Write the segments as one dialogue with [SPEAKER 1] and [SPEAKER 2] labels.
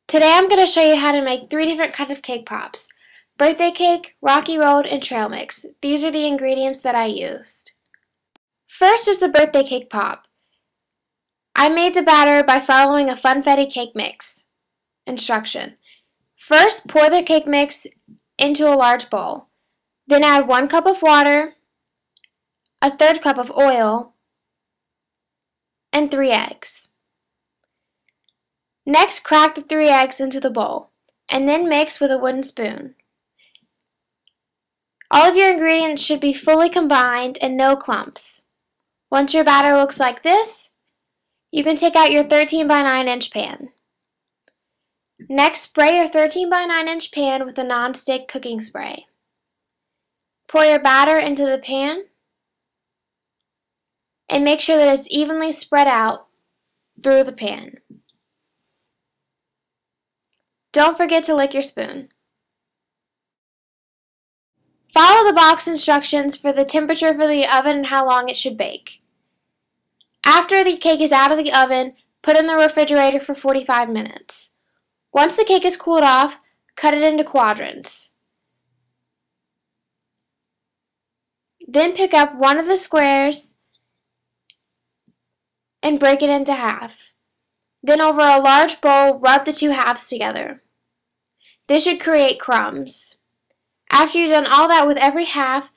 [SPEAKER 1] Today I'm going to show you how to make 3 different kinds of cake pops. Birthday cake, Rocky Road, and trail mix. These are the ingredients that I used. First is the birthday cake pop. I made the batter by following a funfetti cake mix instruction. First, pour the cake mix into a large bowl. Then add 1 cup of water, a 1/3 cup of oil, and 3 eggs. Next, crack the 3 eggs into the bowl, and then mix with a wooden spoon. All of your ingredients should be fully combined and no clumps. Once your batter looks like this, you can take out your 13 by 9 inch pan. Next, spray your 13 by 9 inch pan with a non-stick cooking spray. Pour your batter into the pan and make sure that it's evenly spread out through the pan. Don't forget to lick your spoon. Follow the box instructions for the temperature for the oven and how long it should bake. After the cake is out of the oven, put it in the refrigerator for 45 minutes. Once the cake is cooled off, cut it into quadrants. Then pick up one of the squares and break it into half. Then over a large bowl, rub the 2 halves together. This should create crumbs. After you've done all that with every half,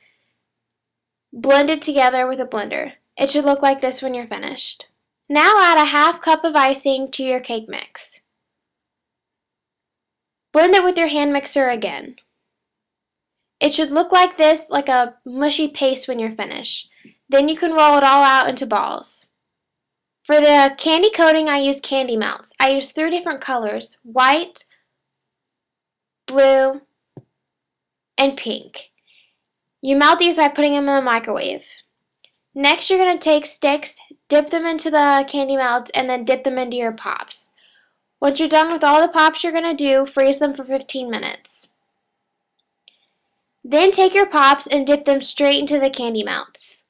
[SPEAKER 1] blend it together with a blender. It should look like this when you're finished. Now add a 1/2 cup of icing to your cake mix. Blend it with your hand mixer again. It should look like this, like a mushy paste when you're finished. Then you can roll it all out into balls. For the candy coating, I use candy melts. I use 3 different colors: white, blue, and pink. You melt these by putting them in the microwave. Next, you're going to take sticks, dip them into the candy melts, and then dip them into your pops. Once you're done with all the pops you're going to do, freeze them for 15 minutes. Then take your pops and dip them straight into the candy melts.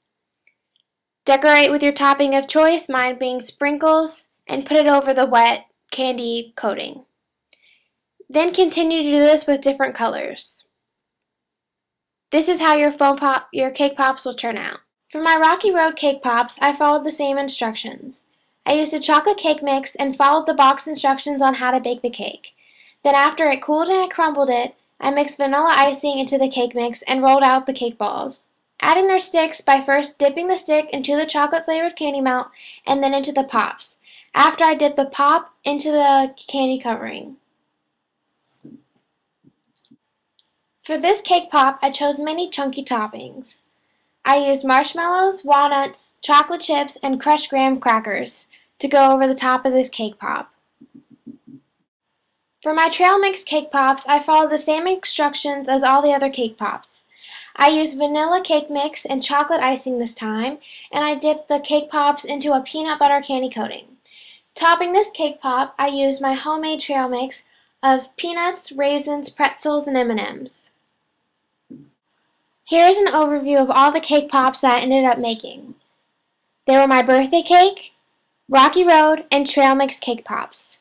[SPEAKER 1] Decorate with your topping of choice, mine being sprinkles, and put it over the wet candy coating. Then continue to do this with different colors. This is how your cake pops will turn out. For my Rocky Road cake pops, I followed the same instructions. I used a chocolate cake mix and followed the box instructions on how to bake the cake. Then after it cooled and I crumbled it, I mixed vanilla icing into the cake mix and rolled out the cake balls, adding their sticks by first dipping the stick into the chocolate-flavored candy melt and then into the pops. After I dipped the pop into the candy covering. For this cake pop, I chose many chunky toppings. I used marshmallows, walnuts, chocolate chips, and crushed graham crackers to go over the top of this cake pop. For my trail mix cake pops, I followed the same instructions as all the other cake pops. I used vanilla cake mix and chocolate icing this time, and I dipped the cake pops into a peanut butter candy coating. Topping this cake pop, I used my homemade trail mix of peanuts, raisins, pretzels, and M&Ms. Here is an overview of all the cake pops that I ended up making. They were my birthday cake, Rocky Road, and trail mix cake pops.